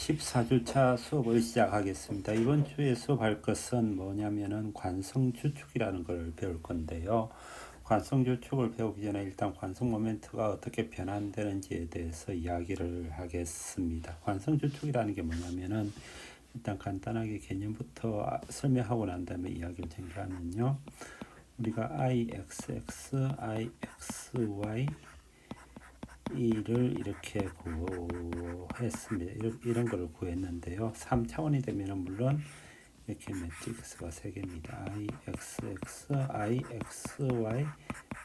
14주차 수업을 시작하겠습니다. 이번 주에 수업할 것은 뭐냐면은 관성주축이라는 걸 배울 건데요. 관성주축을 배우기 전에 일단 관성 모멘트가 어떻게 변환되는지에 대해서 이야기를 하겠습니다. 관성주축이라는 게 뭐냐면은 일단 간단하게 개념부터 설명하고 난 다음에 이야기를 전개하면요. 우리가 IXX, IXY 이를 이렇게 구했습니다. 이런 걸 구했는데요. 3차원이 되면 물론 이렇게 매트릭스가 3개입니다. IXX, IXY,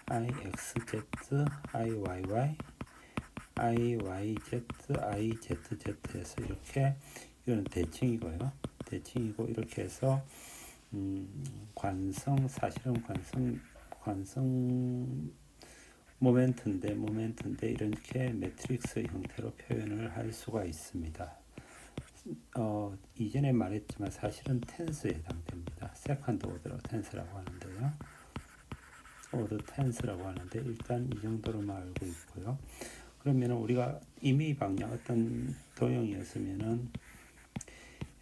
IXZ, IYY, IYZ, IZZ 해서 이렇게 이거는 대칭이고요. 대칭이고 이렇게 해서 사실은 관성 모멘트인데 이렇게 매트릭스 형태로 표현을 할 수가 있습니다. 이전에 말했지만 사실은 텐스에 해당됩니다. 세컨드 오더 텐스라고 하는데요. 오더 텐스라고 하는데 일단 이 정도로만 알고 있고요. 그러면 우리가 임의 방향 어떤 도형이었으면은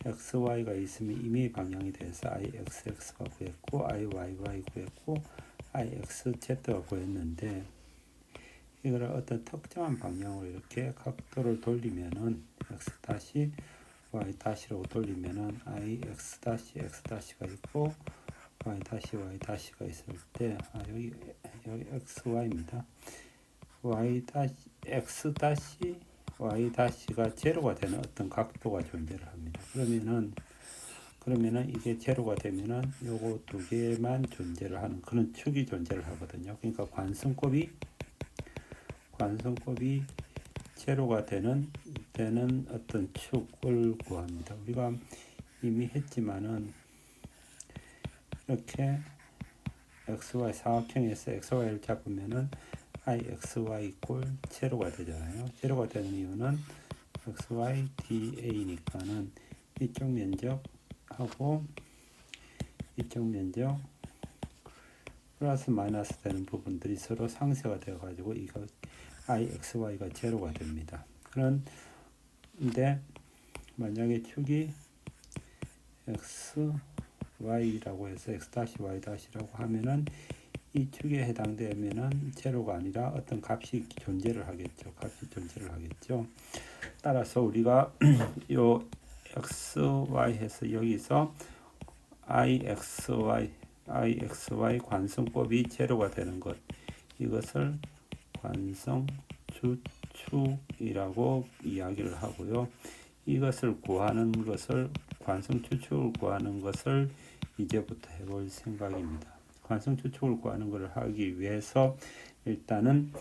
XY가 있으면 임의 방향에 대해서 IXX가 구했고 IYY 구했고 IXZ가 구했는데 이걸 어떤 특정한 방향으로 이렇게 각도를 돌리면은 x 다시 y 다시로 돌리면은 i x 다시 x 다시가 있고 y 다시 가 있을 때 여기 x y입니다. y 다시 x 다시 y 다시가 제로가 되는 어떤 각도가 존재를 합니다. 그러면은 이게 제로가 되면은 요거 두 개만 존재를 하는 그런 축이 존재를 하거든요. 그러니까 관성곱이 제로가 되는 어떤 축을 구합니다. 우리가 이미 했지만은 이렇게 xy 사각형에서 xy를 잡으면은 ixy 이꼴 제로가 되잖아요. 제로가 되는 이유는 xy da니까는 이쪽 면적하고 이쪽 면적 플러스 마이너스 되는 부분들이 서로 상쇄가 되어 가지고 이거 IXY가 제로가 됩니다. 그런데 만약에 축이 XY라고 해서 X-Y-라고 하면은 이 축에 해당되면은 제로가 아니라 어떤 값이 존재를 하겠죠. 따라서 우리가 요 XY 해서 여기서 IXY 관성법이 제로가 되는 것, 이것을 관성주축이라고 이야기를 하고요. 이것을 구하는 것을 관성주축을 구하는 것을 이제부터 해볼 생각입니다. 관성주축을 구하는 것을 하기 위해서 일단은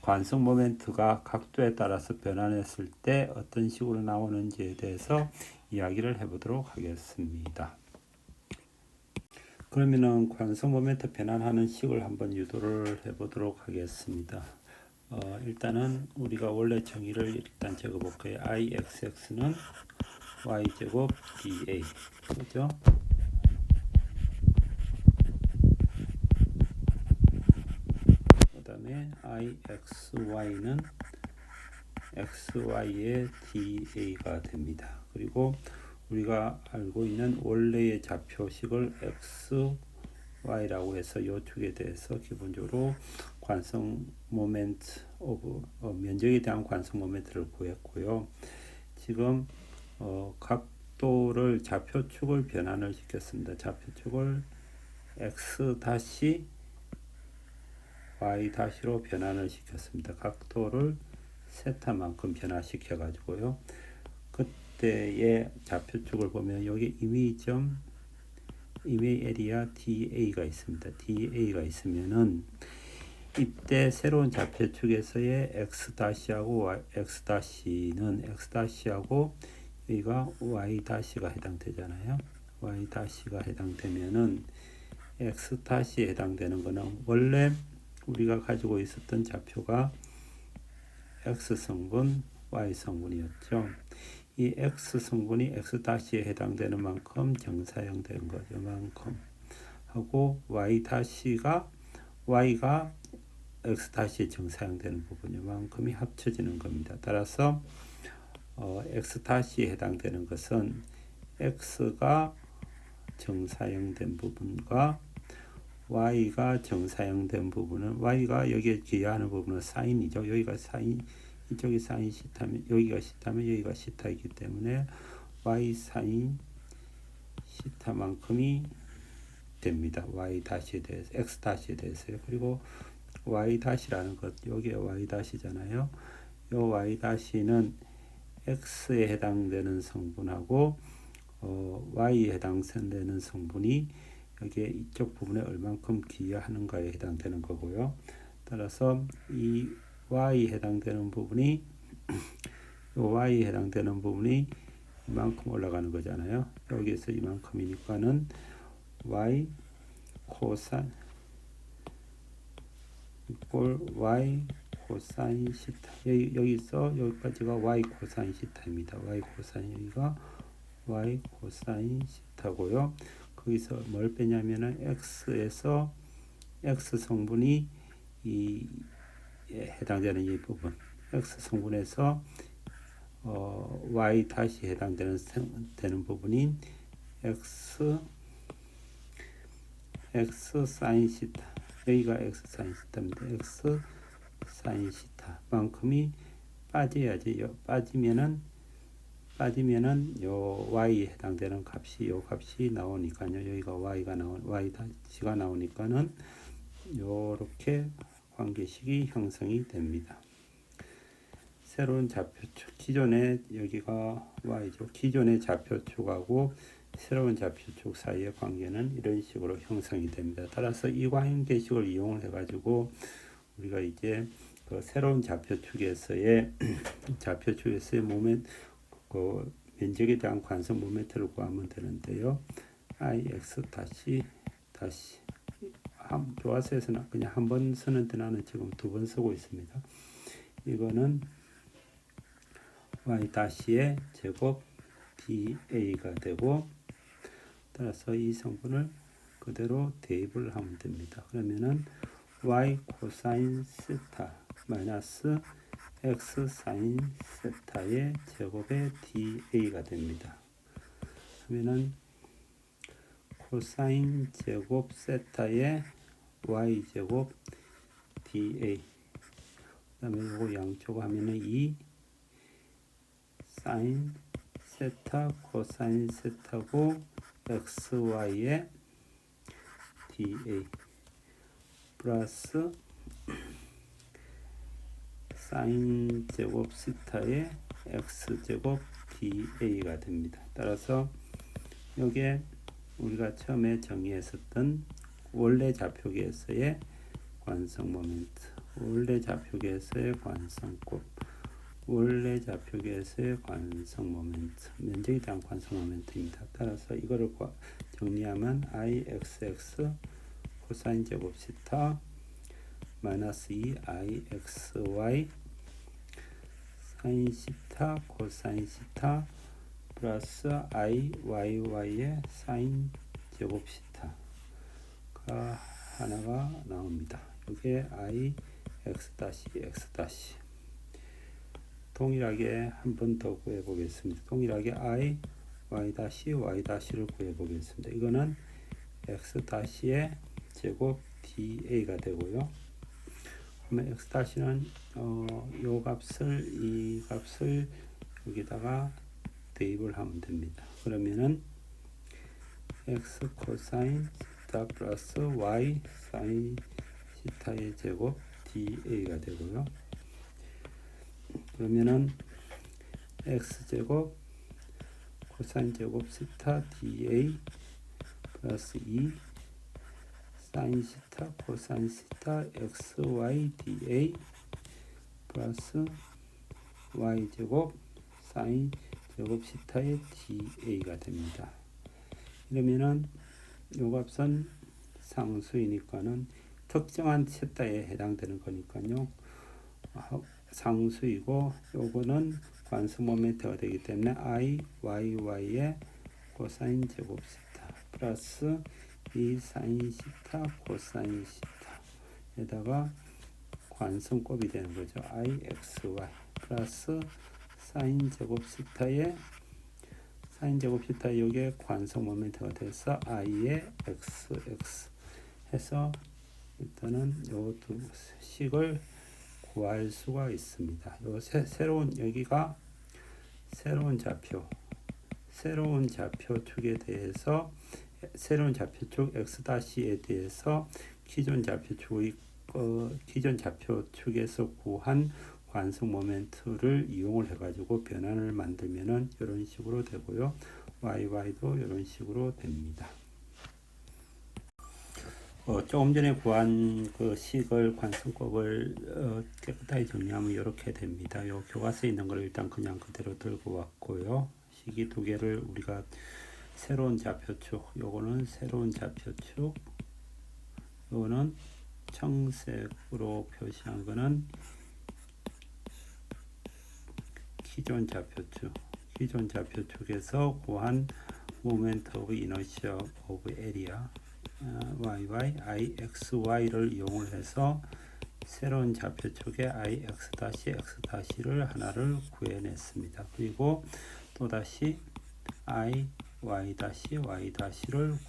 관성 모멘트가 각도에 따라서 변환했을 때 어떤 식으로 나오는지에 대해서 이야기를 해보도록 하겠습니다. 그러면은 관성 모멘트 변환하는 식을 한번 유도를 해보도록 하겠습니다. 일단은 우리가 원래 정의를 일단 적어볼까요? IXX는 Y제곱 DA 그죠? 그 다음에 IXY는 XY의 DA가 됩니다. 그리고 우리가 알고 있는 원래의 좌표식을 XY라고 해서 이 축에 대해서 기본적으로 관성 모멘트 면적에 대한 관성 모멘트를 구했고요. 지금 각도를 좌표축을 변환을 시켰습니다. 좌표축을 X 다시 Y 다시로 변환을 시켰습니다. 각도를 세타만큼 변화시켜 가지고요. 그때의 좌표축을 보면 여기 이메이 에리아 DA가 있습니다. DA가 있으면은 이때 새로운 좌표축에서의 X-하고 X-는 X-하고 여기가 Y-가 해당되잖아요. Y-가 해당되면은 X-에 해당되는 거는 원래 우리가 가지고 있었던 좌표가 X성분, Y성분이었죠. 이 X성분이 X-에 해당되는 만큼 정사형 된 거죠. 만큼 하고 Y가 X-에 정사형되는 부분이 만큼이 합쳐지는 겁니다. 따라서 x 다시에 해당되는 것은 x가 정사형된 부분과 y가 정사형된 부분은 y가 여기에 기하는 부분은 사인이죠. 여기가 사인, 이쪽이 사인 시타면 여기가 시타면 여기가 시타이기 때문에 y 사인 시타만큼이 됩니다. y 다시에 대해서 x 다시에 대해서요. 그리고 y 다시라는 것, 여기에 y 다시잖아요. 요 y 다시는 x에 해당되는 성분하고 y에 해당되는 성분이 여기에 이쪽 부분에 얼만큼 기여하는가에 해당되는 거고요. 따라서 이 y에 해당되는 부분이 y에 해당되는 부분이 이만큼 올라가는 거잖아요. 여기에서 이만큼이니까는 y 코사인 이꼴 y 코사인 시타. 여기서 여기까지가 y 코사인 시타입니다. y 코사인 여기가 y 코사인 시타고요. 거기서 뭘 빼냐면은 x에서 x 성분이 이 해당되는 이 부분 x 성분에서 y 다시 해당되는 되는 부분인 x 사인 시타, 여기가 x 사인 시타입니다. x 사인 시타만큼이 빠져야지. 빠지면은 요 y에 해당되는 값이 요 값이 나오니까요. 여기가 y 다시가 나오니까는 요렇게 관계식이 형성이 됩니다. 새로운 좌표축, 기존의 여기가 y죠. 기존의 좌표축하고 새로운 좌표축 사이의 관계는 이런 식으로 형성이 됩니다. 따라서 이 관계식을 이용을 해가지고 우리가 이제 그 새로운 좌표축에서의 그 면적에 대한 관성 모멘트를 구하면 되는데요. ix 다시 교과서에서는 그냥 한 번 쓰는데 나는 지금 두 번 쓰고 있습니다. 이거는 y 다시의 제곱 da가 되고, 따라서 이 성분을 그대로 대입을 하면 됩니다. 그러면은 y 코사인 세타 마이너스 x 사인 세타의 제곱의 da가 됩니다. 그러면은 코사인 제곱 세타의 y 제곱 da, 그다음에 이거 양쪽 하면은 2 사인 세타 코사인 세타고 xy의 da 플러스 사인 제곱 시타의 x 제곱 da가 됩니다. 따라서 여기에 우리가 처음에 정의했었던 원래 좌표계에서의 관성 모멘트, 원래 좌표계에서의 관성곱, 원래 좌표계에서의 관성 모멘트, 면적에 대한 관성 모멘트입니다. 따라서 이거를 정리하면 ixx 코사인 제곱 시타 마이너스 2 ixy 사인 시타 코사인 시타 플러스 iyy의 사인 제곱 시타가 하나가 나옵니다. 이게 ix x 동일하게 한 번 더 구해 보겠습니다. 동일하게 y y를 구해 보겠습니다. 이거는 x의 제곱 da가 되고요. 그러면 x는 이 값을 여기다가 대입을 하면 됩니다. 그러면은 x 코사인 시타 플러스 y 사인 시타의 제곱 da가 되고요. 그러면은 x 제곱 코사인 제곱 시타 da 플러스 2 사인 시타 코사인 시타 xy da 플러스 y 제곱 사인 제곱 시타의 da가 됩니다. 이러면은 요 값은 상수이니까는 특정한 세타에 해당되는 거니까요. 상수이고 요거는 관성 모멘트가 되기 때문에 iyy의 코사인 제곱 시타 플러스 이 사인 시타 코사인 시타에다가 관성곱이 되는 거죠. ixy 플러스 사인 제곱 시타에 이게 관성 모멘트가 돼서 i의 x 해서 일단은 요 두 식을 구할 수가 있습니다. 요 새로운 여기가 새로운 좌표축에 대해서 새로운 좌표축 x-에 대해서 기존 좌표축에서 구한 관성 모멘트를 이용을 해가지고 변환을 만들면은 이런 식으로 되고요. YY도 이런 식으로 됩니다. 조금 전에 구한 그 식을 관성법을 깨끗하게 정리하면 이렇게 됩니다. 요 교과서에 있는 걸 일단 그냥 그대로 들고 왔고요. 식이 두 개를 우리가 새로운 좌표축, 요거는 새로운 좌표축, 요거는 청색으로 표시한 거는 기존 좌표축에서 구한 모멘트 오브 이너시아 오브 에리아 YY, IXY를 이용을 해서 새로운 좌표축의 IX-X'를 하나를 구해냈습니다. 그리고 또다시 IY-Y-를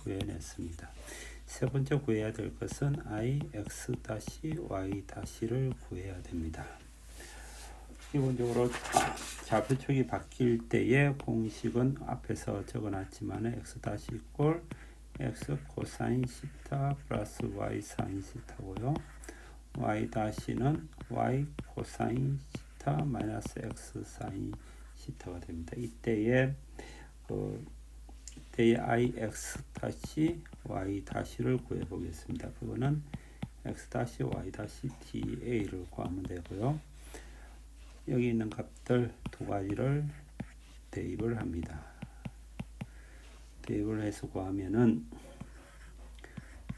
구해냈습니다. 세 번째 구해야 될 것은 IX-Y-를 구해야 됩니다. 기본적으로 좌표축이 바뀔 때의 공식은 앞에서 적어놨지만 x 이꼴 x 코사인 시타 플러스 y 사인 시타고요. y-는 y 코사인 시타 마이너스 x 사인 시타가 됩니다. 이때의 ix-y-를 구해보겠습니다. 그거는 x-y-da를 구하면 되고요. 여기 있는 값들 두 가지를 대입을 합니다. 대입을 해서 구하면은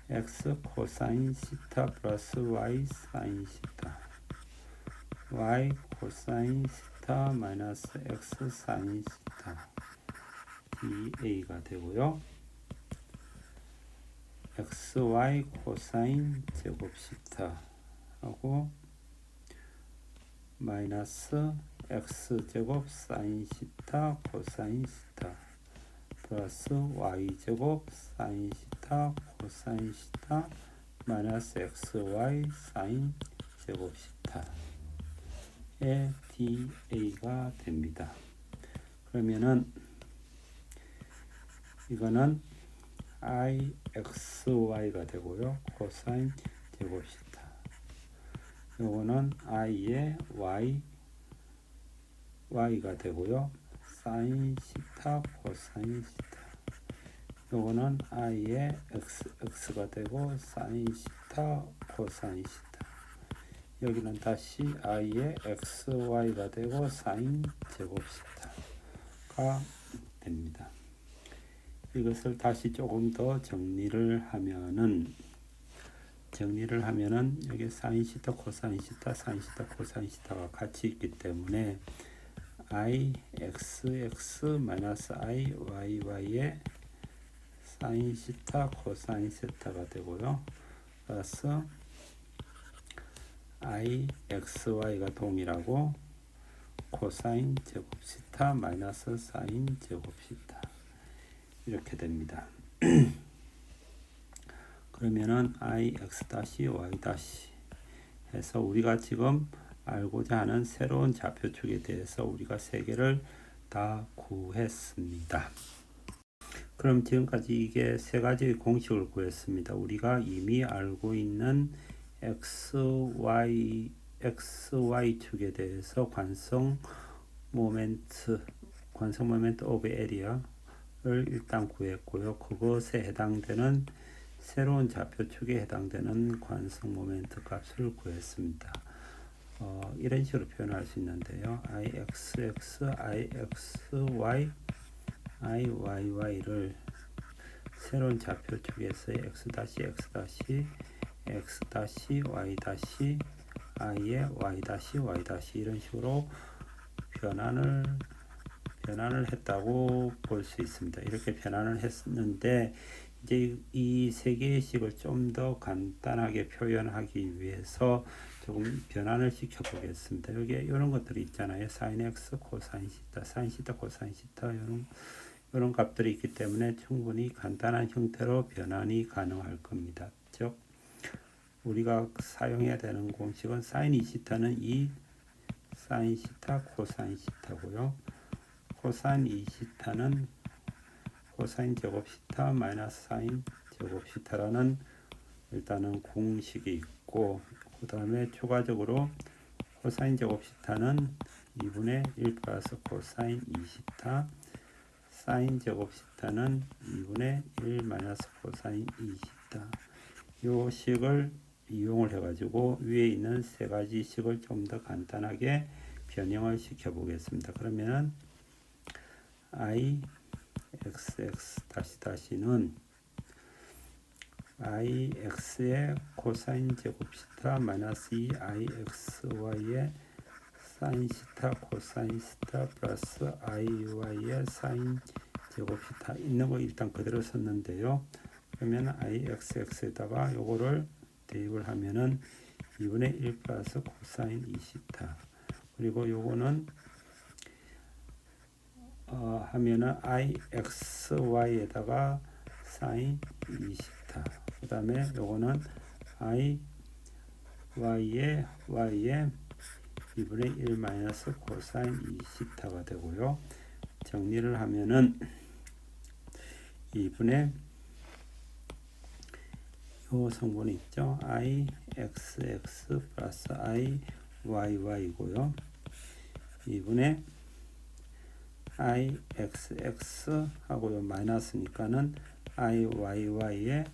x 코사인 시타 플러스 y 사인 시타, y 코사인 시타 마이너스 x 사인 시타 dA가 되고요. xy 코사인 제곱 시타 하고 마이너스 x제곱 사인 시타 코사인 시타 플러스 y제곱 사인 시타 코사인 시타 마이너스 xy 사인 제곱 시타의 dA가 됩니다. 그러면은 이거는 IXY가 되고요. 코사인 제곱 시타. 요거는 I의 Y가 되고요. 사인 시타 코사인 시타. 요거는 I의 X가 되고 사인 시타 코사인 시타. 여기는 다시 I의 XY가 되고 사인 제곱 시타가 됩니다. 이것을 다시 조금 더 정리를 하면은 여기 사인 시타, 코사인 시타, 사인 시타, 코사인 시타가 같이 있기 때문에 I XX 마이너스 I YY의 사인 시타, 코사인 시타가 되고요. 플러스 I XY가 동일하고 코사인 제곱 시타 마이너스 사인 제곱 시타 이렇게 됩니다. 그러면은 IX-Y- 해서 우리가 지금 알고자 하는 새로운 좌표축에 대해서 우리가 세 개를 다 구했습니다. 그럼 지금까지 이게 세 가지 공식을 구했습니다. 우리가 이미 알고 있는 XY 축에 대해서 관성 모멘트 오브 에리아를 일단 구했고요. 그것에 해당되는 새로운 좌표축에 해당되는 관성 모멘트 값을 구했습니다. 이런 식으로 표현할 수 있는데요. IXX, IXY, IYY를 새로운 좌표축에서의 X-X-X-Y-, I의 Y-Y- 이런 식으로 변환을 했다고 볼 수 있습니다. 이렇게 변환을 했는데 이제 이 세 개의 식을 좀 더 간단하게 표현하기 위해서 조금 변환을 시켜 보겠습니다. 여기 이런 것들이 있잖아요. sin x, 코사인 시타, 사인 시타, 코사인 시타 이런 값들이 있기 때문에 충분히 간단한 형태로 변환이 가능할 겁니다. 즉 우리가 사용해야 되는 공식은 sin 2시타는 2 사인 시타 코사인 시타고요. 코사인 2시타는 코사인 제곱 시타 마이너스 사인 제곱 시타라는 일단은 공식이 있고, 그 다음에 추가적으로 코사인 제곱 시타는 2분의 1 플러스 코사인 2시타, 사인 제곱 시타는 2분의 1 마이너스 코사인 2시타. 요 식을 이용을 해가지고 위에 있는 세 가지 식을 좀 더 간단하게 변형을 시켜 보겠습니다. 그러면 I xx 다시는 ix의 코사인 제곱 시타 마이너스 2 ixy의 사인 시타 코사인 시타 플러스 iy의 사인 제곱 시타 있는 거 일단 그대로 썼는데요. 그러면 ixx에다가 요거를 대입을 하면은 2분의 1 플러스 코사인 2시타, 그리고 요거는 하면은 ixy에다가 사인 2시타, 그 다음에 요거는 y의 2분의 1 마이너스 코사인 2시타가 되고요. 정리를 하면은 2분의 요 성분이 있죠. ixx 플러스 iyyy고요. 2분의 ixx 하고 요 마이너스니까는 iyy의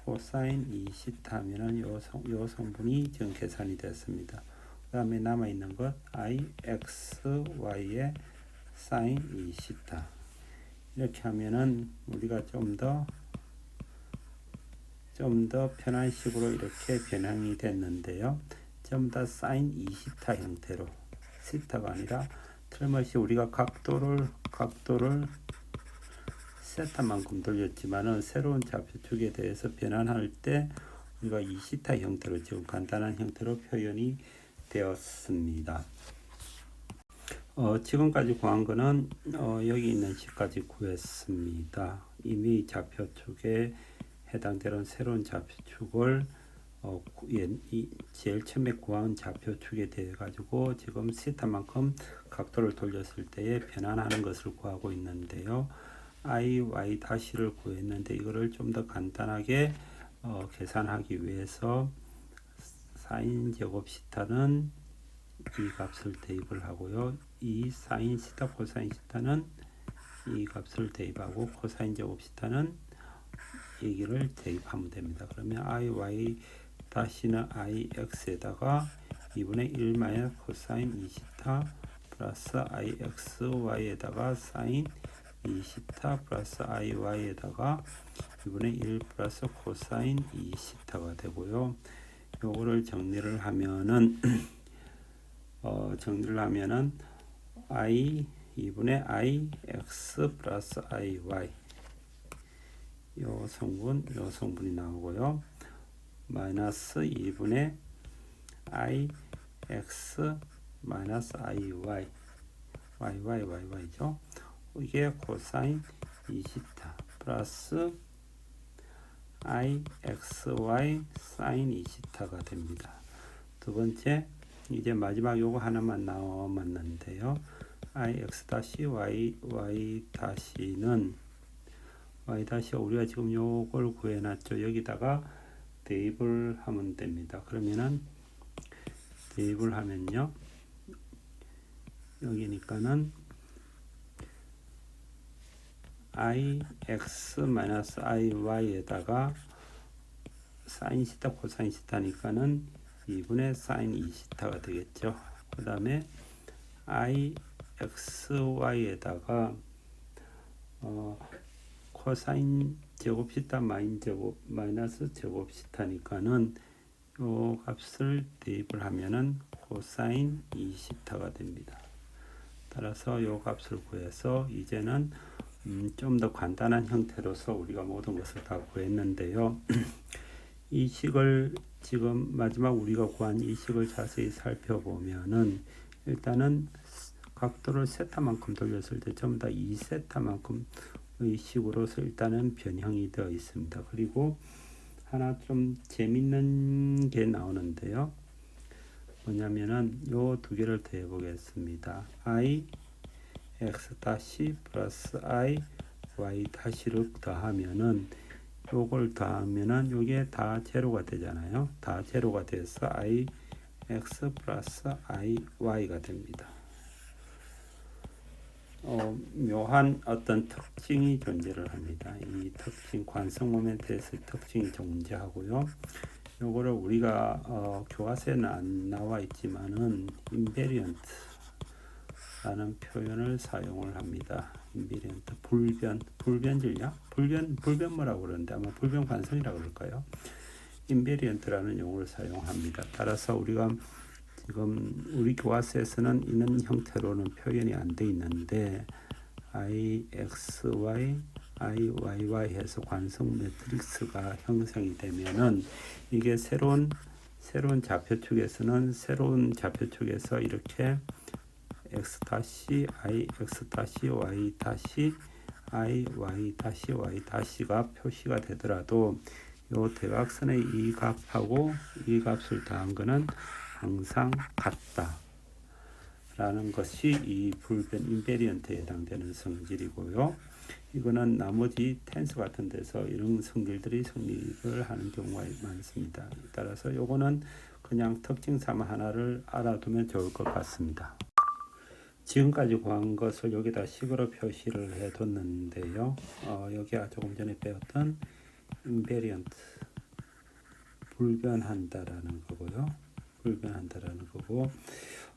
코사인 2시타 하면은 요 성분이 지금 계산이 됐습니다. 그 다음에 남아있는 것 ixy의 사인 2시타. 이렇게 하면은 우리가 좀 더 편한 식으로 이렇게 변형이 됐는데요. 전부 다 사인 2시타 형태로, 시타가 아니라 틀림없이 우리가 각도를 세타만큼 돌렸지만은 새로운 좌표축에 대해서 변환할 때 우리가 2시타 형태로 지금 간단한 형태로 표현이 되었습니다. 지금까지 구한 거는 여기 있는 식까지 구했습니다. 이미 좌표축에 해당되는 새로운 좌표축을 제일 처음에 구한 좌표축에 대해 가지고 지금 시타만큼 각도를 돌렸을 때에 변환하는 것을 구하고 있는데요. y 다시를 구했는데 이거를 좀 더 간단하게 계산하기 위해서 사인 제곱 시타는 이 값을 대입을 하고요. 이 사인 시타 코사인 시타는 이 값을 대입하고 코사인 제곱 시타는 얘기를 대입하면 됩니다. 그러면 iy 다시는 ix에다가 2분의 1 마이너스 코사인 2시타 플러스 ixy에다가 사인 2시타 플러스 iy에다가 2분의 1 플러스 코사인 2시타가 되고요. 요거를 정리를 하면은 i 2분의 ix 플러스 iy 요 성분이 나오고요. 마이너스 2분의 ix 마이너스 iy yy죠. 이게 코사인 2시타 플러스 ixy 사인 2시타가 됩니다. 두 번째, 이제 마지막 요거 하나만 남았는데요. ix 다시 y 다시는 우리가 지금 요걸 구해놨죠. 여기다가 대입을 하면 됩니다. 그러면은 대입을 하면요, 여기니까는 ix 마이너스 iy에다가 사인 시타 코사인 시타니까는 2분의 사인 2시타가 되겠죠. 그 다음에 ixy에다가 코사인 제곱 시타 마이너스 제곱 시타니까는 요 값을 대입을 하면은 코사인 2시타가 됩니다. 따라서 요 값을 구해서 이제는 좀 더 간단한 형태로서 우리가 모든 것을 다 구했는데요. 이 식을 지금 마지막 우리가 구한 이 식을 자세히 살펴보면은 일단은 각도를 세타만큼 돌렸을 때 전부 다 2세타만큼의 식으로서 일단은 변형이 되어 있습니다. 그리고 하나 좀 재밌는 게 나오는데요. 뭐냐면은 요 두 개를 더해 보겠습니다. I x 다시 플러스 I y 다시를 더하면은 요걸 더하면은 요게 다 제로가 되잖아요. 다 제로가 돼서 I x 플러스 I y가 됩니다. 묘한 어떤 특징이 존재를 합니다. 이 특징 관성 모멘트에서의 특징이 존재하고요. 요거를 우리가 교과서에는 안 나와 있지만은 인베리언트라는 표현을 사용을 합니다. 인베리언트 불변질량 불변모라고 그러는데 아마 불변 관성이라고 그럴까요? 인베리언트라는 용어를 사용합니다. 따라서 우리가 지금 우리 교과서에서는 이런 형태로는 표현이 안 돼 있는데 IXY, IYY 해서 관성 매트릭스가 형성이 되면은 이게 새로운 좌표축에서는 새로운 좌표축에서 이렇게 X 다시 I X 다시 Y 다시 I Y 다시 Y 다시가 표시가 되더라도 요 대각선의 이 값하고 이 값을 더한 거는 항상 같다 라는 것이 이 불변 인베리언트에 해당되는 성질이고요. 이거는 나머지 텐스 같은 데서 이런 성질들이 성립을 하는 경우가 많습니다. 따라서 요거는 그냥 특징 삼아 하나를 알아두면 좋을 것 같습니다. 지금까지 구한 것을 여기다 식으로 표시를 해뒀는데요. 여기가 조금 전에 배웠던 인베리언트 불변한다라는 거고요. 불변한다라는 거고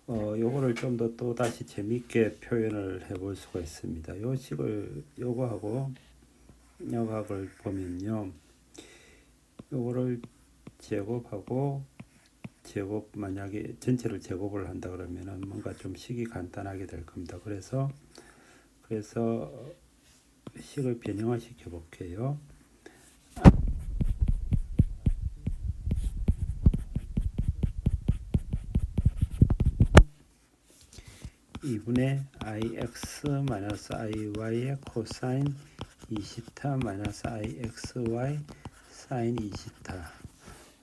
요거를 좀 더 또 다시 재밌게 표현을 해볼 수가 있습니다. 요 식을 요거하고 요각을 보면요. 요거를 제곱하고 제곱 만약에 전체를 제곱을 한다 그러면은 뭔가 좀 식이 간단하게 될 겁니다. 그래서 식을 변형화 시켜 볼게요. 2분의 ix-iy의 코사인 2시타 마이너스 ixy 사인 2시타.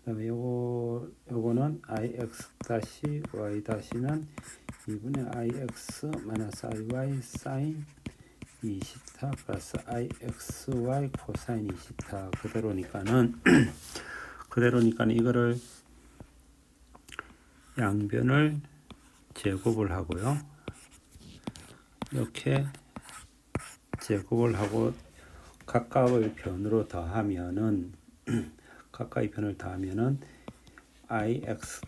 그다음에 요거는 ix 다시 y 다시는 2분의 ix 마이너스 iy 사인 2시타 플러스 ixy 코사인 2시타 그대로니까는 이거를 양변을 제곱을 하고요. 이렇게 제곱을 하고 각각의 변으로 더하면은 가까이 변을 더하면은 ix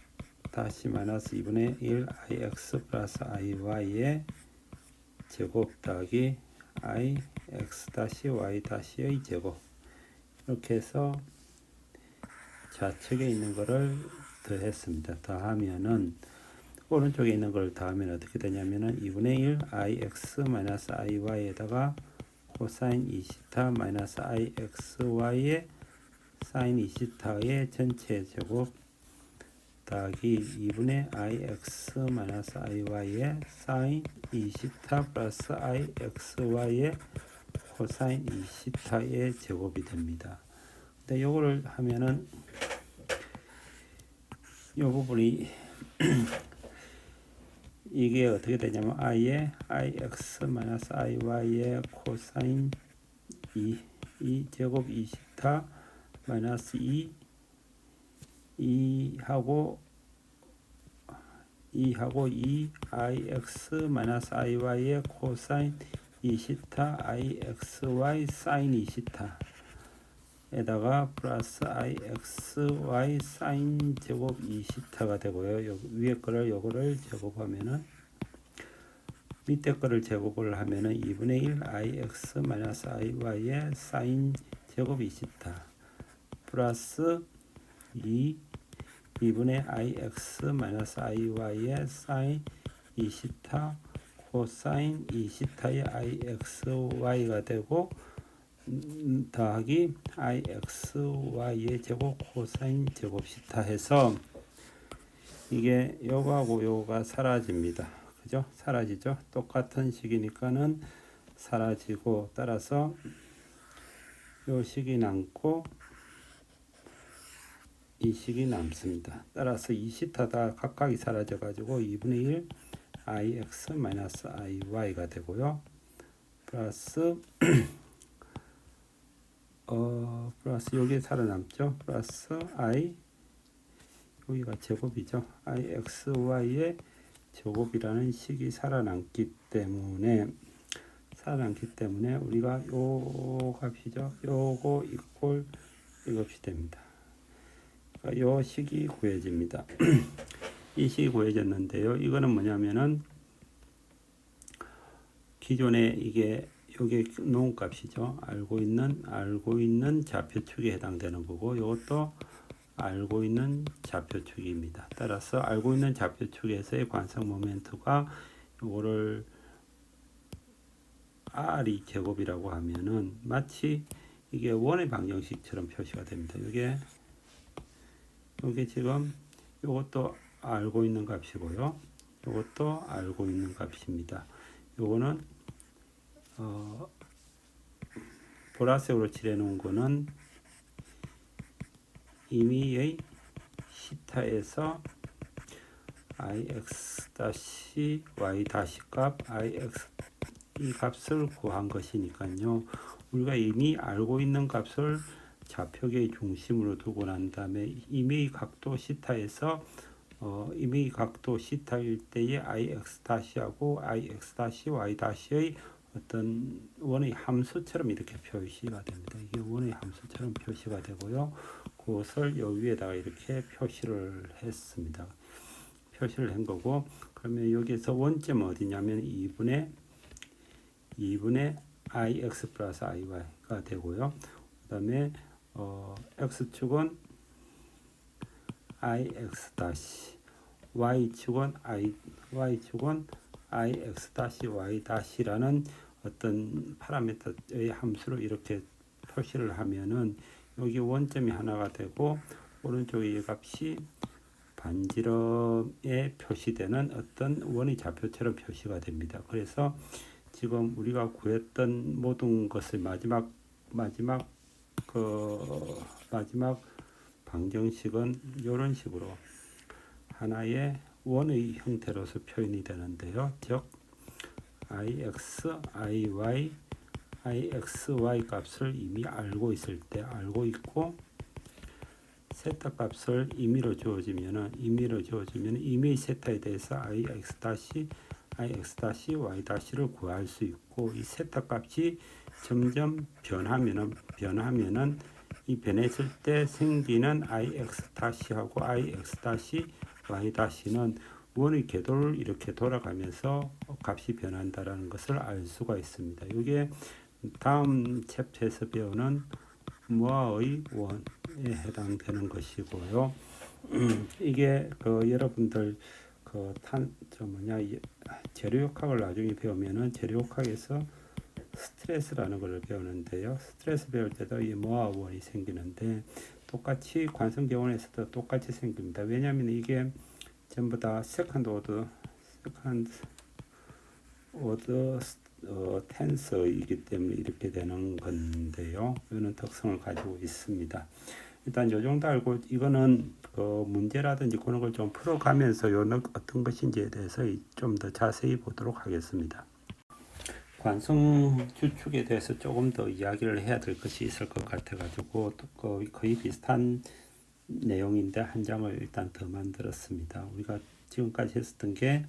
다시 마이너스 2분의 1 ix 플러스 iy의 제곱 더하기 ix 다시 y 다시의 제곱 이렇게 해서 좌측에 있는 거를 더했습니다. 더하면은 오른쪽에 있는 걸 더하면 어떻게 되냐면은 2분의 1 ix 마이너스 iy에다가 코사인 2시타 마이너스 ixy의 사인 2시타의 전체 제곱 더하기 2분의 ix 마이너스 iy의 사인 2시타 플러스 ixy의 코사인 2시타의 제곱이 됩니다. 근데 요거를 하면은 요 부분이 이게 어떻게 되냐면 i의 ix 마이너스 iy의 코사인 2 제곱 2시타 마이너스 2하고 2 ix 마이너스 iy의 코사인 2시타 ixy 사인 2시타 에다가 플러스 ixy 사인 제곱 2시타가 되고요. 위에 거를 요거를 제곱하면은 밑에 거를 제곱을 하면은 2분의 1 ix 마이너스 iy의 사인 제곱 2시타 플러스 2분의 ix 마이너스 iy의 사인 2시타 코사인 2시타의 IXY가 되고 더하기 IXY의 제곱 코사인 제곱 시타 해서 이게 요거하고 요거가 사라집니다. 그죠? 사라지죠? 똑같은 식이니까는 사라지고 따라서 요 식이 남고 이 식이 남습니다. 따라서 이 시타가 각각이 사라져 가지고 2분의 1 IX 마이너스 IY가 되고요. 플러스 플러스 여기에 살아남죠. 플러스 I 여기가 제곱이죠. IXY의 제곱이라는 식이 살아남기 때문에 우리가 요 값이죠. 요거 이꼴 이것이 됩니다. 그러니까 요 식이 구해집니다. 이 식이 구해졌는데요. 이거는 뭐냐면은 기존에 이게 요게 놓은 값이죠. 알고 있는 좌표축에 해당되는 거고 이것도 알고 있는 좌표축입니다. 따라서 알고 있는 좌표축에서의 관성 모멘트가 요거를 R이 제곱이라고 하면은 마치 이게 원의 방정식처럼 표시가 됩니다. 요게 지금 요것도 알고 있는 값이고요. 요것도 알고 있는 값입니다. 요거는 보라색으로 칠해 놓은 거는 임의의 시타에서 ix-y- 값 ix 이 값을 구한 것이니까요. 우리가 이미 알고 있는 값을 좌표계의 중심으로 두고 난 다음에 임의 각도 시타에서 임의 각도 시타일 때의 ix-하고 ix-y-의 어떤 원의 함수처럼 이렇게 표시가 됩니다. 이게 원의 함수처럼 표시가 되고요. 그것을 요 위에다가 이렇게 표시를 했습니다. 표시를 한 거고, 그러면 여기서 원점은 어디냐면 2분의 ix 플러스 iy가 되고요. 그 다음에 x축은 ix 다시 y축은 ix 다시 y 다시라는 어떤 파라미터의 함수로 이렇게 표시를 하면은 여기 원점이 하나가 되고 오른쪽에 이 값이 반지름에 표시되는 어떤 원의 좌표처럼 표시가 됩니다. 그래서 지금 우리가 구했던 모든 것을 마지막 방정식은 이런 식으로 하나의 원의 형태로서 표현이 되는데요. 즉 ixy 값을 이미 알고 있고 세타 값을 임의로 주어지면 임의 세타에 대해서 ix-y-를 구할 수 있고 이 세타 값이 점점 변하면은 이 변했을 때 생기는 ix-하고 ix-y-는 원의 궤도를 이렇게 돌아가면서 값이 변한다라는 것을 알 수가 있습니다. 이게 다음 챕터에서 배우는 모아의 원에 해당되는 것이고요. 이게 여러분들 재료역학을 나중에 배우면은 재료역학에서 스트레스라는 걸 배우는데요. 스트레스 배울 때도 이 모아 원이 생기는데 똑같이 관성계원에서도 똑같이 생깁니다. 왜냐하면 이게 전부 다 세컨드 오더 텐서이기 때문에 이렇게 되는 건데요. 이런 특성을 가지고 있습니다. 일단 요 정도 알고 이거는 문제라든지 그런 걸 좀 풀어가면서 요는 어떤 것인지에 대해서 좀 더 자세히 보도록 하겠습니다. 관성 주축에 대해서 조금 더 이야기를 해야 될 것이 있을 것 같아가지고 거의 비슷한 내용인데 한 장을 일단 더 만들었습니다. 우리가 지금까지 했었던 게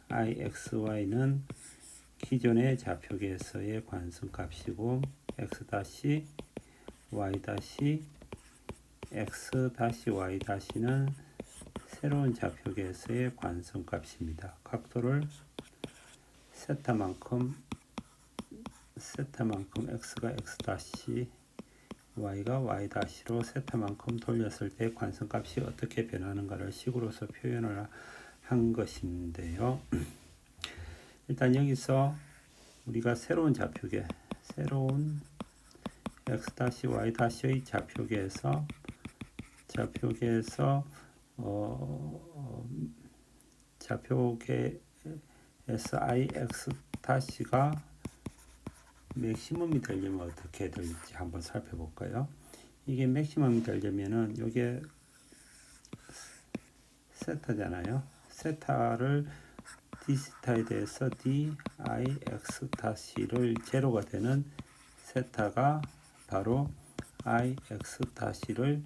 ixy는 기존의 좌표계에서의 관성값이고 x-y-는 새로운 좌표계에서의 관성값입니다. 각도를 세타만큼 x가 x- y가 y-로 세타만큼 돌렸을 때 관성값이 어떻게 변하는가를 식으로서 표현을 한 것인데요. 일단 여기서 우리가 새로운 좌표계, 새로운 x-y-의 좌표계에서 좌표계에서 ix-가 맥시멈이 되려면 어떻게 될지 한번 살펴볼까요? 이게 맥시멈이 되려면은 이게 세타잖아요. 세타를 d세타에 대해서 dix-를 제로가 되는 세타가 바로 ix-를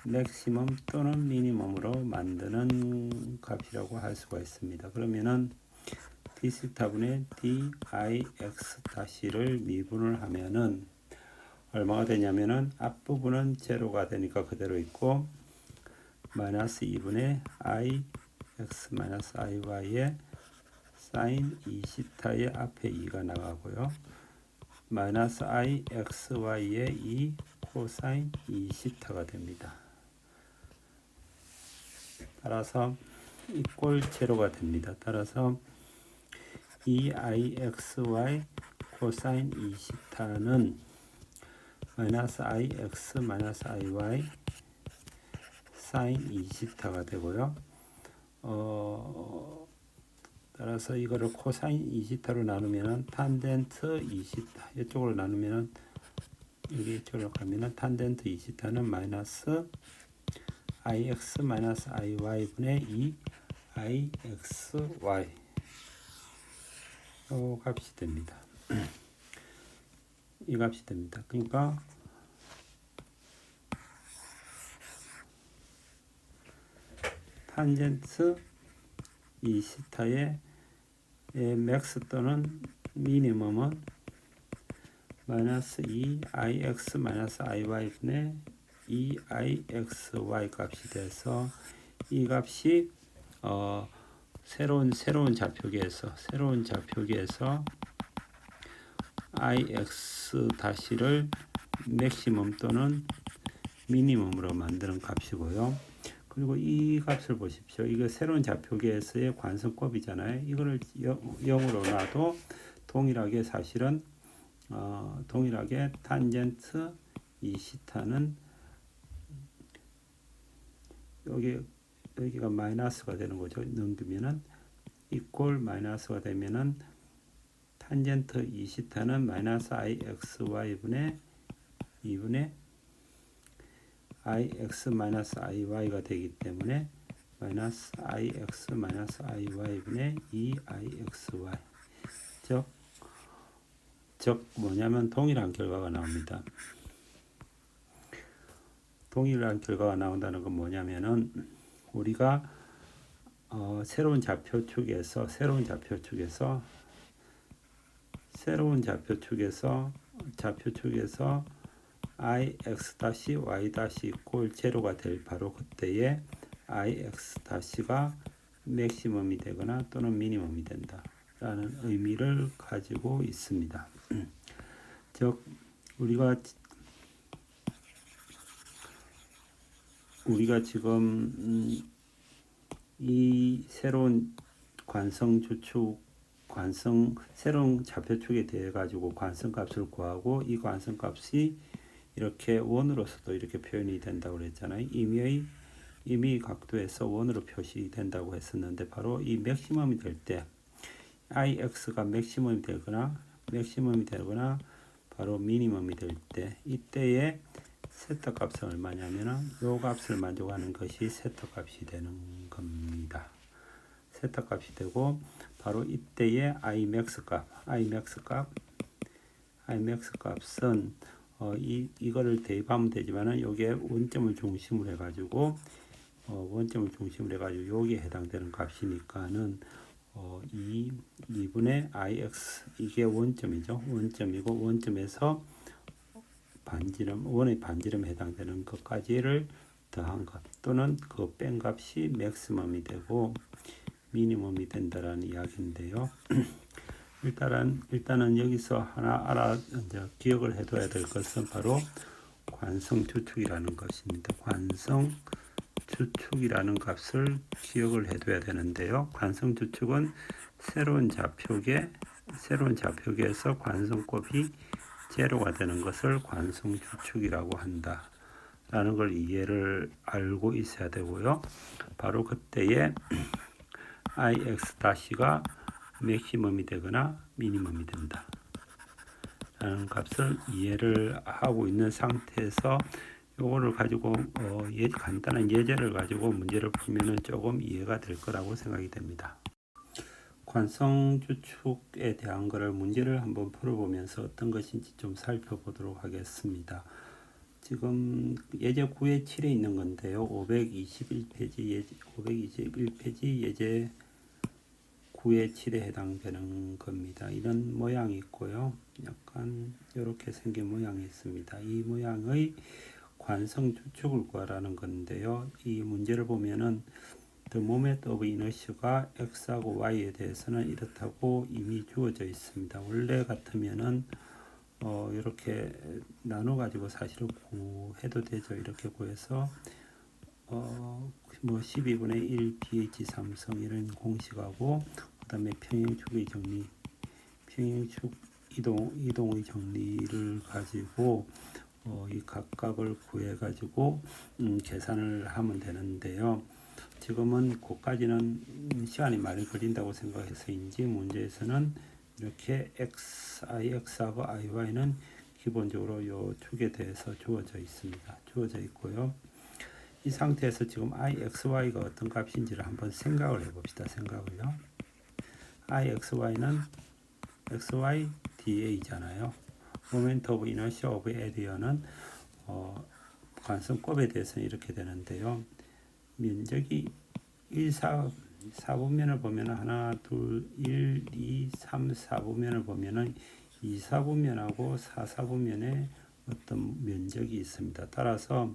맥시멈 또는 미니멈으로 만드는 값이라고 할 수가 있습니다. 그러면은 d세타분의 dix-를 미분을 하면은 얼마가 되냐면은 앞부분은 제로가 되니까 그대로 있고 마이너스 2분의 ix 마이너스 iy의 사인 2시타의 앞에 2가 나가고요. 마이너스 ixy의 2 코사인 2시타가 됩니다. 따라서 이꼴 제로가 됩니다. 따라서 이 ixy 코사인 2시타는 마이너스 ix 마이너스 iy 사인 2시타가 되고요. 따라서 이거를 코사인 2시타로 나누면은 탄젠트 2시타 이쪽으로 나누면은 여기 이쪽으로 가면은 탄젠트 2시타는 마이너스 ix 마이너스 iy 분의 2 ixy 이 값이 됩니다. 이 값이 됩니다. 그러니까 탄젠트 2시타의 맥스 또는 미니멈은 마이너스 2ix 마이너스 iy 분의 2ixy 값이 돼서 이 값이 새로운 좌표계에서 ix 다시를 맥시멈 또는 미니멈으로 만드는 값이고요. 그리고 이 값을 보십시오. 이거 새로운 좌표계에서의 관성곱이잖아요. 이거를 0으로 놔도 동일하게 사실은 동일하게 탄젠트 2시타는 여기가 마이너스가 되는 거죠. 넘기면은 이꼴 마이너스가 되면은 탄젠트 2시타는 마이너스 ixy 분의 2분의 ix 마이너스 iy가 되기 때문에 마이너스 ix 마이너스 iy 분의 2ixy 즉 뭐냐면 동일한 결과가 나옵니다. 동일한 결과가 나온다는 건 뭐냐면은 우리가 새로운 좌표축에서 ix-y- 이꼴 제로가 될 바로 그때에 ix-가 맥시멈이 되거나 또는 미니멈이 된다 라는 의미를 가지고 있습니다. 즉 우리가 지금 이 새로운 새로운 좌표축에 대해 가지고 관성값을 구하고 이 관성값이 이렇게 원으로서도 이렇게 표현이 된다고 그랬잖아요. 임의 각도에서 원으로 표시된다고 했었는데 바로 이 맥시멈이 될 때 ix가 맥시멈이 되거나 바로 미니멈이 될 때 이때의 세타 값은 얼마냐면은 요 값을 만족하는 것이 세타 값이 되는 겁니다. 세타 값이 되고 바로 이때의 imax 값은 이거를 대입하면 되지만은 요게 원점을 중심으로 해가지고 여기에 해당되는 값이니까는 2분의 ix 이게 원점이죠. 원점이고 원점에서 원의 반지름에 해당되는 것까지를 더한 것 또는 그 뺀 값이 맥시멈이 되고 미니멈이 된다라는 이야기인데요. 일단은 여기서 하나 기억을 해둬야 될 것은 바로 관성 주축이라는 것입니다. 관성 주축이라는 값을 기억을 해둬야 되는데요. 관성 주축은 새로운 좌표계에서 관성곱이 제로가 되는 것을 관성 주축이라고 한다. 라는 걸 이해를 알고 있어야 되고요. 바로 그때에 ix-가 맥시멈이 되거나 미니멈이 된다. 라는 값을 이해를 하고 있는 상태에서 요거를 가지고 간단한 예제를 가지고 문제를 풀면은 조금 이해가 될 거라고 생각이 됩니다. 관성 주축에 대한 거를 문제를 한번 풀어보면서 어떤 것인지 좀 살펴보도록 하겠습니다. 지금 예제 9의 7에 있는 건데요. 521페이지 예제 9의 7에 해당되는 겁니다. 이런 모양이 있고요. 약간 이렇게 생긴 모양이 있습니다. 이 모양의 관성 주축을 구하라는 건데요. 이 문제를 보면은 The moment of inertia가 x하고 y에 대해서는 이렇다고 이미 주어져 있습니다. 원래 같으면은 이렇게 나눠 가지고 사실은 구해도 되죠. 이렇게 구해서 뭐 12분의 1 pH 삼성 이런 공식하고 그다음에 평행축의 정리, 평행축 이동의 정리를 가지고 이 각각을 구해 가지고 계산을 하면 되는데요. 지금은 그까지는 시간이 많이 걸린다고 생각해서인지 문제에서는 이렇게 ix하고 iy는 기본적으로 요 축에 대해서 주어져 있습니다. 주어져 있고요. 이 상태에서 지금 ixy가 어떤 값인지를 한번 생각을 해봅시다. 생각을요. ixy는 xy da잖아요. moment of inertia of area는 관성곱에 대해서는 이렇게 되는데요. 면적이 4분면을 보면 하나, 둘, 1, 2, 3, 4분면을 보면은 2, 4분면하고 4, 4분면에 어떤 면적이 있습니다. 따라서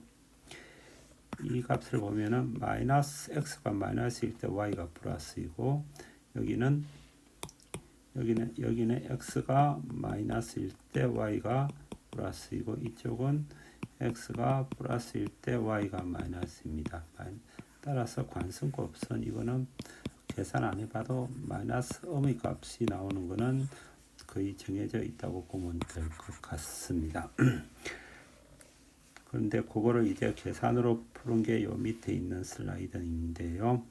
이 값을 보면은 마이너스 x가 마이너스일 때 y가 플러스이고 여기는 x가 마이너스일 때 y가 플러스이고 이쪽은 x가 플러스일 때 y가 마이너스입니다. 따라서 관성곱선 이거는 계산 안 해봐도 마이너스 음의 값이 나오는 거는 거의 정해져 있다고 보면 될 것 같습니다. 그런데 그거를 이제 계산으로 푸는 게 요 밑에 있는 슬라이드인데요.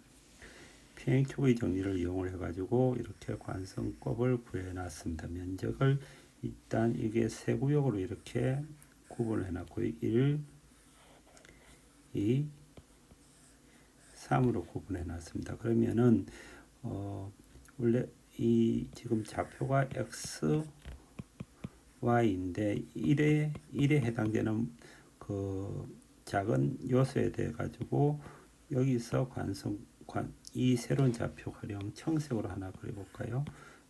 평행축의 정리를 이용을 해가지고 이렇게 관성곱을 구해놨습니다. 면적을 일단 이게 세 구역으로 이렇게 구분을 해놨고 1, 2, 3으로 구분해 놨습니다. 그러면은 원래 이 지금 좌표가 x, y인데 1에 해당되는 그 작은 요소에 대해 가지고 여기서 이 새로운 좌표 가령 청색으로 하나 그려볼까요?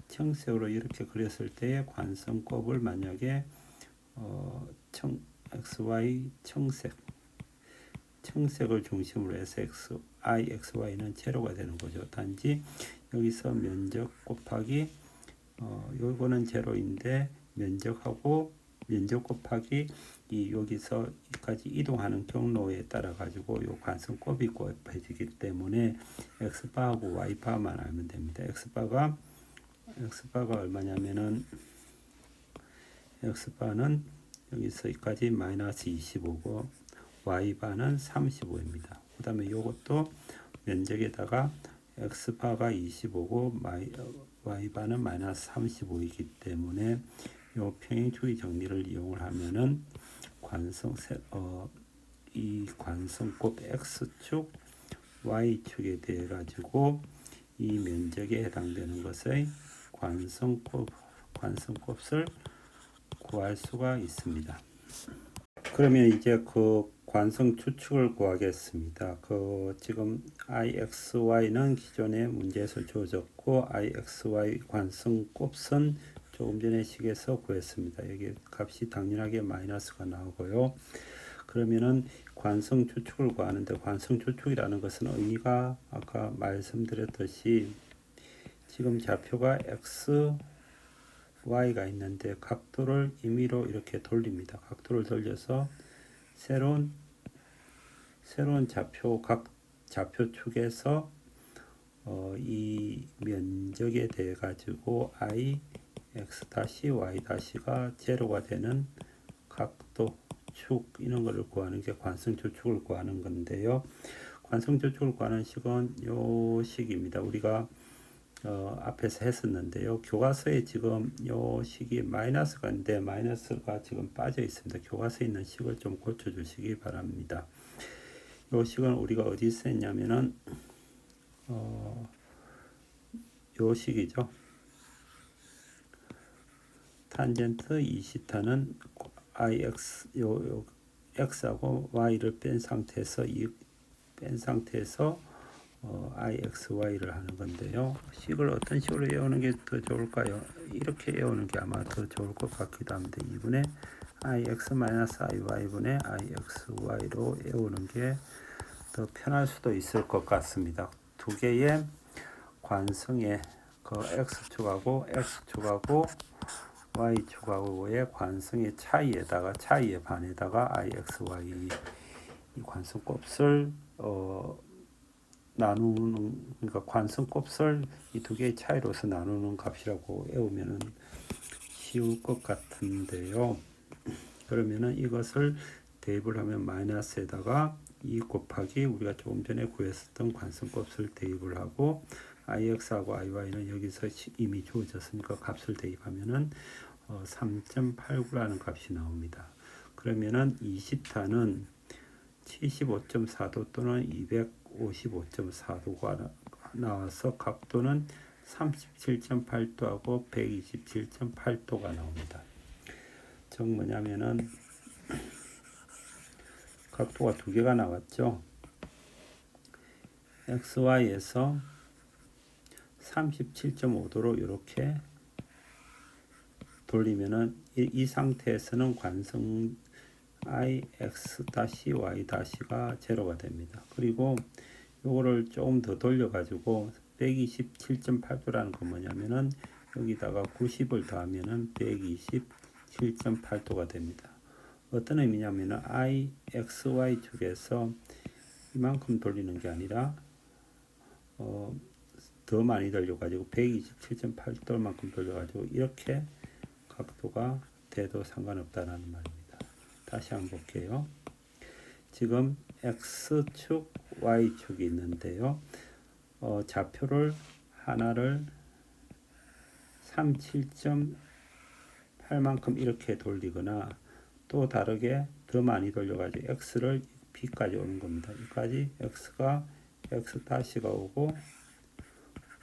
청색으로 이렇게 그렸을 때의 관성곱을 만약에 xy 청색을 중심으로 해서 ixy는 제로가 되는 거죠. 단지 여기서 면적 곱하기 요거는 제로인데 면적 곱하기 이 여기서 여기까지 이동하는 경로에 따라 가지고 요 관성곱이 곱해지기 때문에 x바하고 y바만 알면 됩니다. x바가 얼마냐면은 x바는 여기서 여기까지 마이너스 25고 y바는 35입니다. 그 다음에 요것도 면적에다가 x바가 25고 y바는 마이너스 35이기 때문에 요 평행축의 정리를 이용을 하면은 이 관성곱 x축 y축에 대해 가지고 이 면적에 해당되는 것의 관성곱을 구할 수가 있습니다. 그러면 이제 그 관성 추측을 구하겠습니다. 지금 ixy는 기존의 문제에서 주어졌고 ixy 관성 곱은 조금 전에 식에서 구했습니다. 여기 값이 당연하게 마이너스가 나오고요. 그러면은 관성 추측을 구하는데 관성 추측이라는 것은 의미가 아까 말씀드렸듯이 지금 좌표가 x, y가 있는데 각도를 임의로 이렇게 돌립니다. 각도를 돌려서 새로운 각 좌표 축에서 이 면적에 대해 가지고 I x y-가 제로가 되는 각도 축 이런 거를 구하는 게 관성조축을 구하는 건데요. 관성조축을 구하는 식은 요 식입니다. 우리가 앞에서 했었는데요. 교과서에 지금 요 식이 마이너스가 있는데 마이너스가 지금 빠져 있습니다. 교과서에 있는 식을 좀 고쳐주시기 바랍니다. 요 식은 우리가 어디서 했냐면은 요 식이죠. 탄젠트 2θ는 요 x하고 y를 뺀 상태에서 IXY를 하는 건데요. 식을 어떤 식으로 외우는 게 더 좋을까요? 이렇게 외우는 게 아마 더 좋을 것 같기도 합니다. 2분의 IX-IY분의 IXY로 외우는 게 더 편할 수도 있을 것 같습니다. 두 개의 관성의 그 X축하고 Y축하고의 관성의 차이의 반에다가 IXY 이 관성값을 나누는, 그러니까 관성값을 이 두 개의 차이로서 나누는 값이라고 외우면은 쉬울 것 같은데요. 그러면은 이것을 대입을 하면 마이너스에다가 2 곱하기 우리가 조금 전에 구했었던 관성값을 대입을 하고 IX하고 IY는 여기서 이미 주어졌으니까 값을 대입하면은 3.89라는 값이 나옵니다. 그러면은 20타는 75.4도 또는 255.4도가 나와서 각도는 37.8도하고 127.8도가 나옵니다. 즉 뭐냐면은 각도가 두 개가 나왔죠. XY에서 37.5도로 이렇게 돌리면은 이 상태에서는 관성 IX-Y-가 제로가 됩니다. 그리고 요거를 조금 더 돌려가지고 127.8도라는 건 뭐냐면은 여기다가 90을 더하면은 127.8도가 됩니다. 어떤 의미냐면은 IXY 쪽에서 이만큼 돌리는 게 아니라 더 많이 돌려가지고 127.8도만큼 돌려가지고 이렇게 각도가 돼도 상관없다는 말입니다. 다시 한번 볼게요. 지금 X축, Y축이 있는데요. 좌표를 하나를 37.8만큼 이렇게 돌리거나 또 다르게 더 많이 돌려가지고 X를 B까지 오는 겁니다. 여기까지 X가 X-가 오고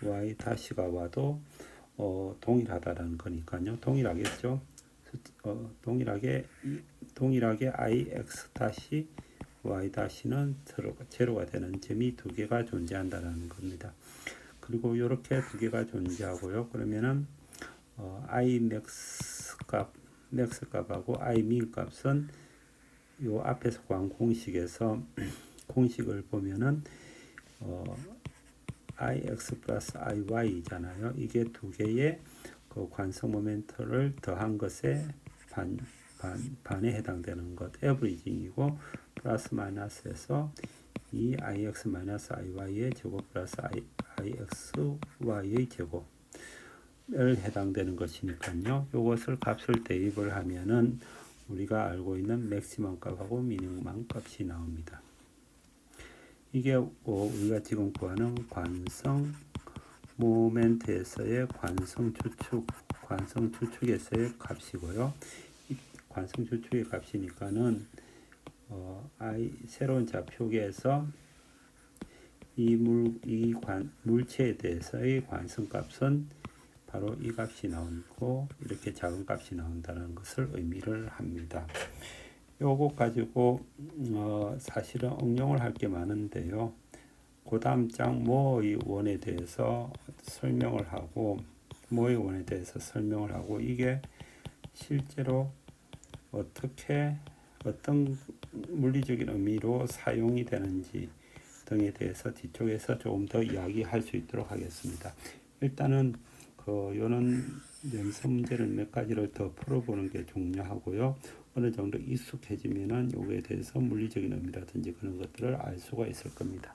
Y-가 와도 동일하다라는 거니까요. 동일하겠죠. 동일하게 IX-Y-는 제로가 되는 점이 두 개가 존재한다는 겁니다. 그리고 이렇게 두 개가 존재하고요. 그러면은 Imax 값하고 Imin 값은 요 앞에서 구한 공식에서 공식을 보면은 IX 플러스 IY잖아요. 이게 두 개의 그 관성 모멘트를 더한 것에 반에 해당되는 것, 에브리징이고 플러스 마이너스에서 이 IX 마이너스 IY의 제곱 플러스 IXY의 제곱을 해당되는 것이니까요. 이것을 값을 대입을 하면은 우리가 알고 있는 맥시멈 값하고 미니멈 값이 나옵니다. 이게 우리가 지금 구하는 관성 모멘트에서의 관성 추축에서의 값이고요. 이 관성 추축의 값이니까는 새로운 좌표계에서 이 물체에 대해서의 관성 값은 바로 이 값이 나오고 이렇게 작은 값이 나온다는 것을 의미를 합니다. 요거 가지고 사실은 응용을 할 게 많은데요. 그 다음 장 모의 원에 대해서 설명을 하고 이게 실제로 어떤 물리적인 의미로 사용이 되는지 등에 대해서 뒤쪽에서 조금 더 이야기할 수 있도록 하겠습니다. 일단은 요런 연습 문제를 몇 가지를 더 풀어보는 게 중요하고요. 어느 정도 익숙해지면은 요거에 대해서 물리적인 의미라든지 그런 것들을 알 수가 있을 겁니다.